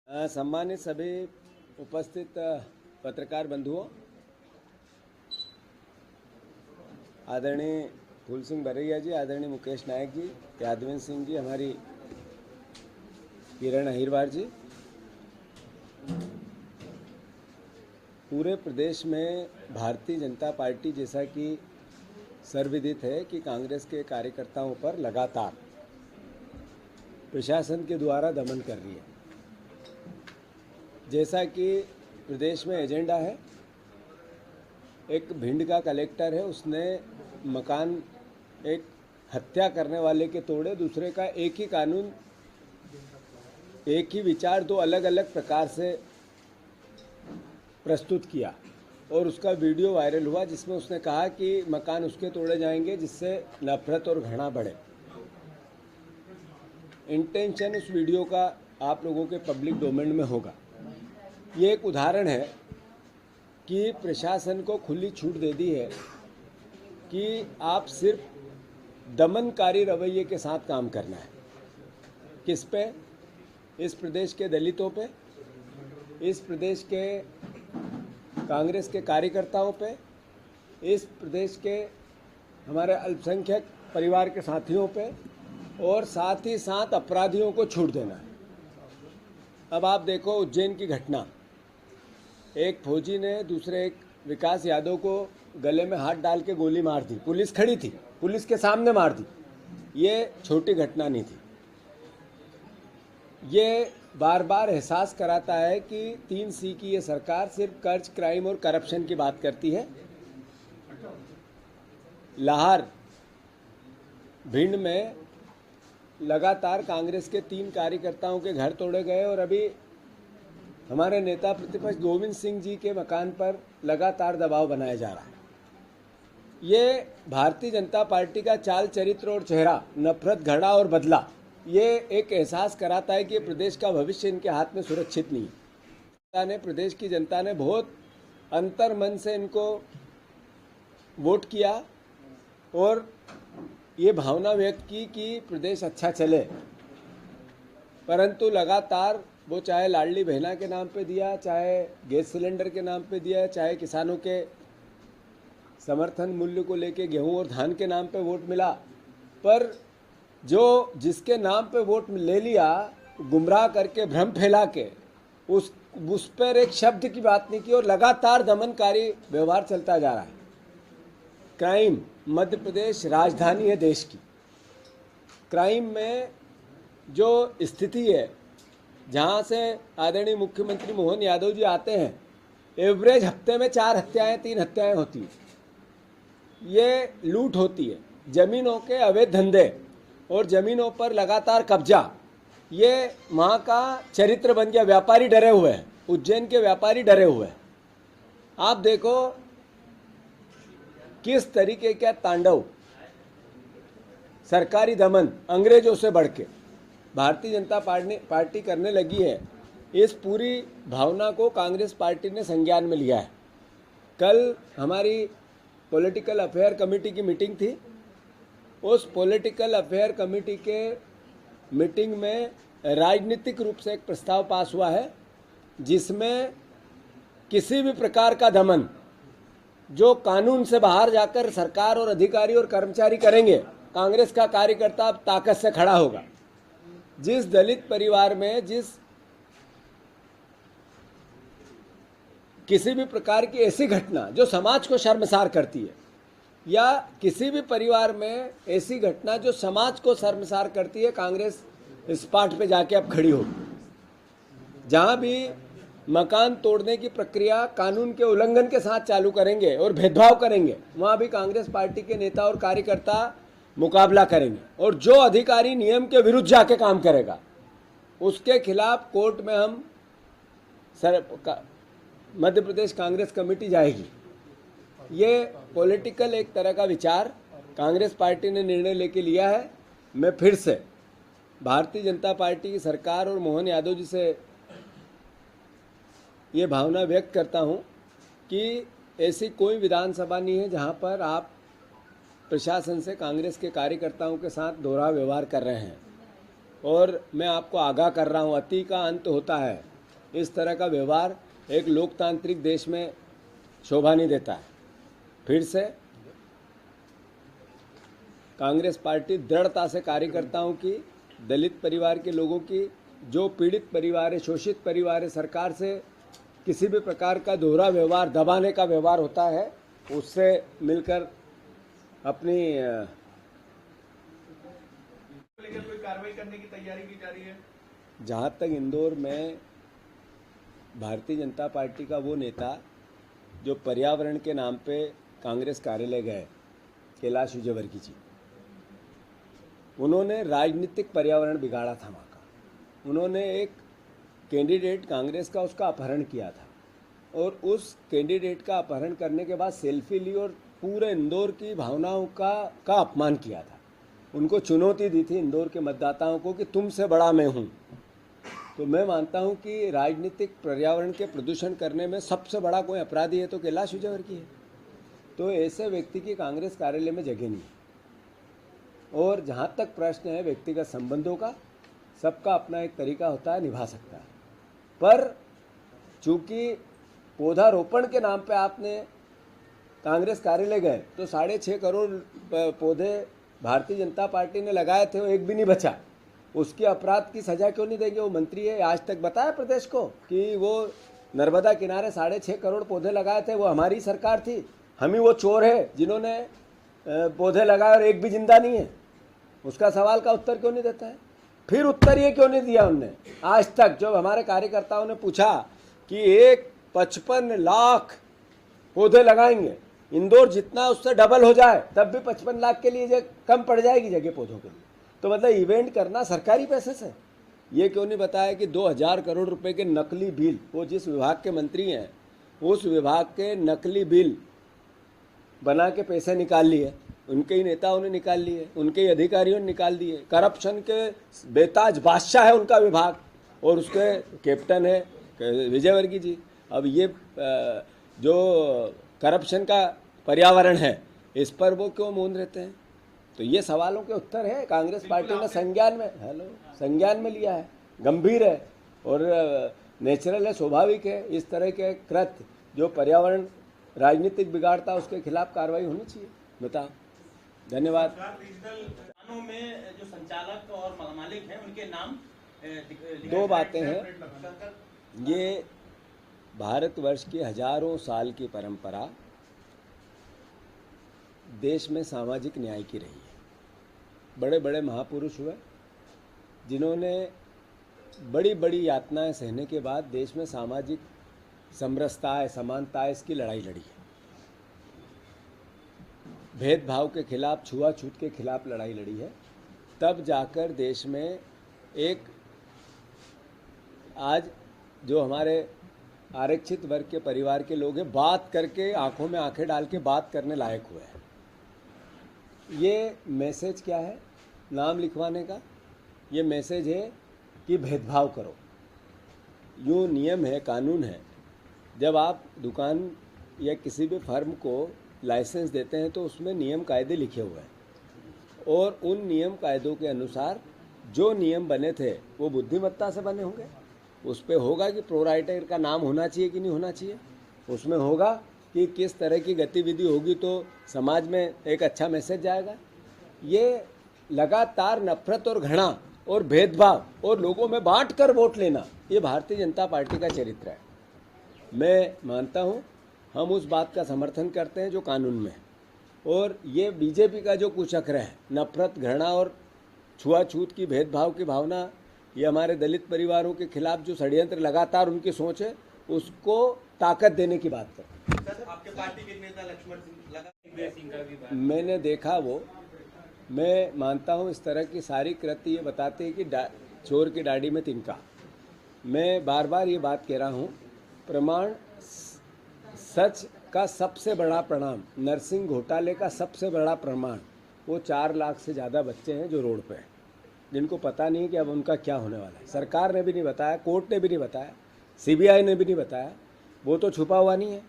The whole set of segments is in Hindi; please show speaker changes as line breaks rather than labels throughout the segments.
सम्मानित सभी उपस्थित पत्रकार बंधुओं, आदरणीय फूल सिंह बरैया जी, आदरणीय मुकेश नायक जी, यादवेंद्र सिंह जी, हमारी किरण अहिरवार जी, पूरे प्रदेश में भारतीय जनता पार्टी, जैसा कि सर्वविदित है कि कांग्रेस के कार्यकर्ताओं पर लगातार प्रशासन के द्वारा दमन कर रही है। जैसा कि प्रदेश में एजेंडा है, एक भिंड का कलेक्टर है, उसने मकान एक हत्या करने वाले के तोड़े, दूसरे का एक ही कानून, एक ही विचार दो अलग अलग प्रकार से प्रस्तुत किया और उसका वीडियो वायरल हुआ, जिसमें उसने कहा कि मकान उसके तोड़े जाएंगे जिससे नफरत और घृणा बढ़े। इंटेंशन उस वीडियो का आप लोगों के पब्लिक डोमेन में होगा। ये एक उदाहरण है कि प्रशासन को खुली छूट दे दी है कि आप सिर्फ दमनकारी रवैये के साथ काम करना है। किस पे? इस प्रदेश के दलितों पे, इस प्रदेश के कांग्रेस के कार्यकर्ताओं पे, इस प्रदेश के हमारे अल्पसंख्यक परिवार के साथियों पे, और साथ ही साथ अपराधियों को छूट देना है। अब आप देखो उज्जैन की घटना, एक फौजी ने दूसरे एक विकास यादव को गले में हाथ डाल के गोली मार दी। पुलिस खड़ी थी, पुलिस के सामने मार दी। ये छोटी घटना नहीं थी। ये बार बार एहसास कराता है कि 3C की ये सरकार सिर्फ कर्ज, क्राइम और करप्शन की बात करती है। लाहौर, भिंड में लगातार कांग्रेस के 3 कार्यकर्ताओं के घर तोड़े गए और अभी हमारे नेता प्रतिपक्ष गोविंद सिंह जी के मकान पर लगातार दबाव बनाया जा रहा है। ये भारतीय जनता पार्टी का चाल चरित्र और चेहरा, नफरत, घृणा और बदला, ये एक एहसास कराता है कि प्रदेश का भविष्य इनके हाथ में सुरक्षित नहीं है। प्रदेश की जनता ने बहुत अंतर्मन से इनको वोट किया और ये भावना व्यक्त की कि प्रदेश अच्छा चले, परंतु लगातार वो चाहे लाडली बहना के नाम पे दिया, चाहे गैस सिलेंडर के नाम पे दिया, चाहे किसानों के समर्थन मूल्य को लेके गेहूं और धान के नाम पे वोट मिला, पर जो जिसके नाम पे वोट ले लिया, गुमराह करके, भ्रम फैला के उस पर एक शब्द की बात नहीं की और लगातार दमनकारी व्यवहार चलता जा रहा है। क्राइम, मध्य प्रदेश राजधानी है देश की। क्राइम में जो स्थिति है, जहाँ से आदरणीय मुख्यमंत्री मोहन यादव जी आते हैं, एवरेज हफ्ते में 4 हत्याएं, 3 हत्याएं होती है। ये लूट होती है, जमीनों के अवैध धंधे और जमीनों पर लगातार कब्जा, ये वहाँ का चरित्र बन गया। व्यापारी डरे हुए हैं, उज्जैन के व्यापारी डरे हुए हैं। आप देखो किस तरीके का तांडव, सरकारी दमन अंग्रेजों से बढ़ के भारतीय जनता पार्टी करने लगी है। इस पूरी भावना को कांग्रेस पार्टी ने संज्ञान में लिया है। कल हमारी पॉलिटिकल अफेयर कमेटी की मीटिंग थी। उस पॉलिटिकल अफेयर कमेटी के मीटिंग में राजनीतिक रूप से एक प्रस्ताव पास हुआ है, जिसमें किसी भी प्रकार का दमन जो कानून से बाहर जाकर सरकार और अधिकारी और कर्मचारी करेंगे, कांग्रेस का कार्यकर्ता अब ताकत से खड़ा होगा। जिस दलित परिवार में किसी भी प्रकार की ऐसी घटना जो समाज को शर्मसार करती है, या किसी भी परिवार में ऐसी घटना जो समाज को शर्मसार करती है, कांग्रेस इस पाठ पे जाके अब खड़ी होगी। जहां भी मकान तोड़ने की प्रक्रिया कानून के उल्लंघन के साथ चालू करेंगे और भेदभाव करेंगे, वहां भी कांग्रेस पार्टी के नेता और कार्यकर्ता मुकाबला करेंगे। और जो अधिकारी नियम के विरुद्ध जाके काम करेगा, उसके खिलाफ कोर्ट में हम मध्य प्रदेश कांग्रेस कमेटी जाएगी। ये पॉलिटिकल एक तरह का विचार कांग्रेस पार्टी ने निर्णय लेके लिया है। मैं फिर से भारतीय जनता पार्टी की सरकार और मोहन यादव जी से ये भावना व्यक्त करता हूं कि ऐसी कोई विधानसभा नहीं है जहां पर आप प्रशासन से कांग्रेस के कार्यकर्ताओं के साथ दोहरा व्यवहार कर रहे हैं। और मैं आपको आगाह कर रहा हूं, अति का अंत होता है। इस तरह का व्यवहार एक लोकतांत्रिक देश में शोभा नहीं देता है। फिर से कांग्रेस पार्टी दृढ़ता से कार्यकर्ताओं की, दलित परिवार के लोगों की, जो पीड़ित परिवार है, शोषित परिवार है, सरकार से किसी भी प्रकार का दोहरा व्यवहार, दबाने का व्यवहार होता है, उससे मिलकर अपनी
लेकर कोई कार्रवाई करने की तैयारी की जा रही है।
जहाँ तक इंदौर में भारतीय जनता पार्टी का वो नेता जो पर्यावरण के नाम पे कांग्रेस कार्यालय गए, कैलाश विजयवर्गीय जी, उन्होंने राजनीतिक पर्यावरण बिगाड़ा था वहाँ का। उन्होंने एक कैंडिडेट कांग्रेस का, उसका अपहरण किया था और उस कैंडिडेट का अपहरण करने के बाद सेल्फी ली और पूरे इंदौर की भावनाओं का अपमान किया था। उनको चुनौती दी थी इंदौर के मतदाताओं को कि तुमसे बड़ा मैं हूँ। तो मैं मानता हूँ कि राजनीतिक पर्यावरण के प्रदूषण करने में सबसे बड़ा कोई अपराधी है तो कैलाश विजयवर्गीय है। तो ऐसे व्यक्ति की कांग्रेस कार्यालय में जगह नहीं है। और जहाँ तक प्रश्न है व्यक्तिगत संबंधों का, सबका अपना एक तरीका होता है, निभा सकता है। पर चूंकि पौधारोपण के नाम पे आपने कांग्रेस कार्यालय गए तो 6.5 करोड़ पौधे भारतीय जनता पार्टी ने लगाए थे, वो एक भी नहीं बचा। उसकी अपराध की सजा क्यों नहीं देंगे? वो मंत्री है, आज तक बताया प्रदेश को कि वो नर्मदा किनारे 6.5 करोड़ पौधे लगाए थे, वो हमारी सरकार थी। हम ही वो चोर है जिन्होंने पौधे लगाए और एक भी जिंदा नहीं है। उसका सवाल का उत्तर क्यों नहीं देता है? फिर उत्तर ये क्यों नहीं दिया उनने आज तक? जब हमारे कार्यकर्ताओं ने पूछा कि 55 लाख पौधे लगाएंगे, इंदौर जितना उससे डबल हो जाए तब भी 55 लाख के लिए कम पड़ जाएगी जगह पौधों के लिए। तो मतलब इवेंट करना सरकारी पैसे से। ये क्यों नहीं बताया कि 2000 करोड़ रुपए के नकली बिल, वो जिस विभाग के मंत्री हैं उस विभाग के नकली बिल बना के पैसे निकाल लिए, उनके ही नेताओं ने निकाल लिए, उनके ही अधिकारियों ने निकाल दिए। करप्शन के बेताज बादशाह है उनका विभाग और उसके कैप्टन है विजयवर्गीय जी। अब ये जो करप्शन का पर्यावरण है, इस पर वो क्यों मौन रहते हैं? तो ये सवालों के उत्तर है। कांग्रेस पार्टी ने संज्ञान में लिया है, गंभीर है और नेचुरल है, स्वाभाविक है। इस तरह के कृत्य जो पर्यावरण राजनीतिक बिगाड़ता, उसके खिलाफ कार्रवाई होनी चाहिए। बताओ। धन्यवाद।
रीजनल में जो संचालक और मालिक हैं उनके नाम
दो बातें हैं। ये भारतवर्ष की हजारों साल की परंपरा देश में सामाजिक न्याय की रही है। बड़े बड़े महापुरुष हुए जिन्होंने बड़ी बड़ी यातनाएं सहने के बाद देश में सामाजिक समरसता है, समानता है, इसकी लड़ाई लड़ी है। भेदभाव के खिलाफ, छुआछूत के खिलाफ लड़ाई लड़ी है। तब जाकर देश में एक आज जो हमारे आरक्षित वर्ग के परिवार के लोग हैं, बात करके आंखों में आंखें डाल के बात करने लायक हुए हैं। ये मैसेज क्या है नाम लिखवाने का? ये मैसेज है कि भेदभाव करो। यूँ नियम है, कानून है। जब आप दुकान या किसी भी फर्म को लाइसेंस देते हैं तो उसमें नियम कायदे लिखे हुए हैं और उन नियम कायदों के अनुसार जो नियम बने थे वो बुद्धिमत्ता से बने होंगे। उस पर होगा कि प्रोराइटर का नाम होना चाहिए कि नहीं होना चाहिए। उसमें होगा कि किस तरह की गतिविधि होगी तो समाज में एक अच्छा मैसेज जाएगा। ये लगातार नफरत और घृणा और भेदभाव और लोगों में बांट कर वोट लेना, ये भारतीय जनता पार्टी का चरित्र है। मैं मानता हूँ हम उस बात का समर्थन करते हैं जो कानून में है। और ये बीजेपी का जो कुचक्र है, नफरत, घृणा और छुआछूत की, भेदभाव की भावना, ये हमारे दलित परिवारों के खिलाफ जो षड्यंत्र लगातार उनकी सोच है, उसको ताकत देने की बात करते हैं।
आपके पार्टी के नेता लक्ष्मण सिंह का भी
मैंने देखा वो, मैं मानता हूँ इस तरह की सारी कृत्य ये बताते हैं कि चोर की दाढ़ी में तिनका। मैं बार बार ये बात कह रहा हूँ, प्रमाण सच का सबसे बड़ा प्रमाण, नरसिंह घोटाले का सबसे बड़ा प्रमाण, वो 4 लाख से ज़्यादा बच्चे हैं जो रोड पे हैं, जिनको पता नहीं है कि अब उनका क्या होने वाला है। सरकार ने भी नहीं बताया, कोर्ट ने भी नहीं बताया, सीबीआई ने भी नहीं बताया, वो तो छुपा हुआ नहीं है।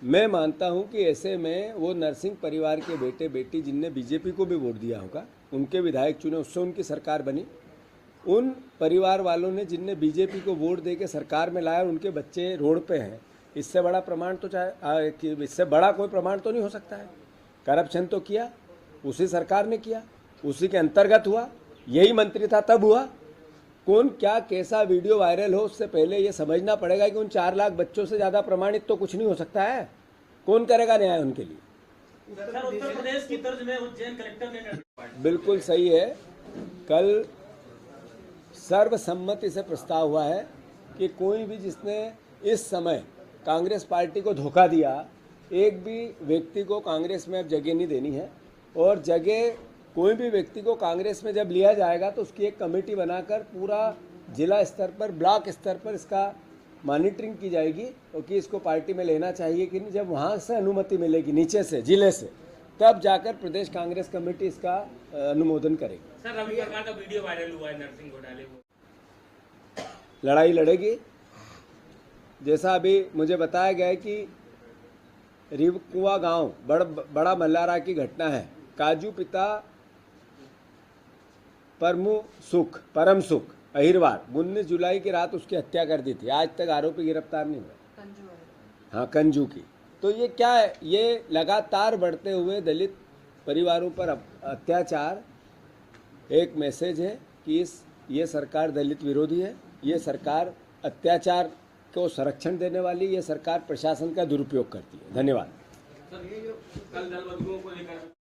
मैं मानता हूं कि ऐसे में वो नरसिंह परिवार के बेटे बेटी जिनने बीजेपी को भी वोट दिया होगा, उनके विधायक चुने, उससे उनकी सरकार बनी, उन परिवार वालों ने जिनने बीजेपी को वोट दे के सरकार में लाया और उनके बच्चे रोड पे हैं, इससे बड़ा प्रमाण तो इससे बड़ा कोई प्रमाण तो नहीं हो सकता है। करप्शन तो किया, उसी सरकार ने किया, उसी के अंतर्गत हुआ, यही मंत्री था तब हुआ। कौन क्या कैसा वीडियो वायरल हो उससे पहले ये समझना पड़ेगा कि उन 4 लाख बच्चों से ज़्यादा प्रमाणित तो कुछ नहीं हो सकता है। कौन करेगा न्याय उनके लिए?
सर, उत्तर प्रदेश की तर्ज में उज्जैन कलेक्टर ने
बिल्कुल सही है। कल सर्वसम्मति से प्रस्ताव हुआ है कि कोई भी जिसने इस समय कांग्रेस पार्टी को धोखा दिया, एक भी व्यक्ति को कांग्रेस में अब जगह नहीं देनी है। और जगह कोई भी व्यक्ति को कांग्रेस में जब लिया जाएगा तो उसकी एक कमेटी बनाकर पूरा जिला स्तर पर, ब्लॉक स्तर पर इसका मॉनिटरिंग की जाएगी और कि इसको पार्टी में लेना चाहिए कि नहीं। जब वहाँ से अनुमति मिलेगी नीचे से, जिले से, तब जाकर प्रदेश कांग्रेस कमेटी इसका अनुमोदन करेगी।
सर, रवि प्रकाश का वीडियो वायरल हुआ है नरसिंह घोटाले को,
लड़ाई लड़ेगी। जैसा अभी मुझे बताया गया है कि रिवकुआ गांव बड़ा मल्लारा की घटना है। काजू पिता परम सुख अहिरवार 19 जुलाई की रात उसकी हत्या कर दी थी। आज तक आरोपी गिरफ्तार नहीं हुआ। हाँ, कंजू की। तो ये क्या है? ये लगातार बढ़ते हुए दलित परिवारों पर अत्याचार एक मैसेज है कि ये सरकार दलित विरोधी है, ये सरकार अत्याचार को संरक्षण देने वाली, ये सरकार प्रशासन का दुरुपयोग करती है। धन्यवाद।
सर, ये जो कल दल बदलुओं को लेकर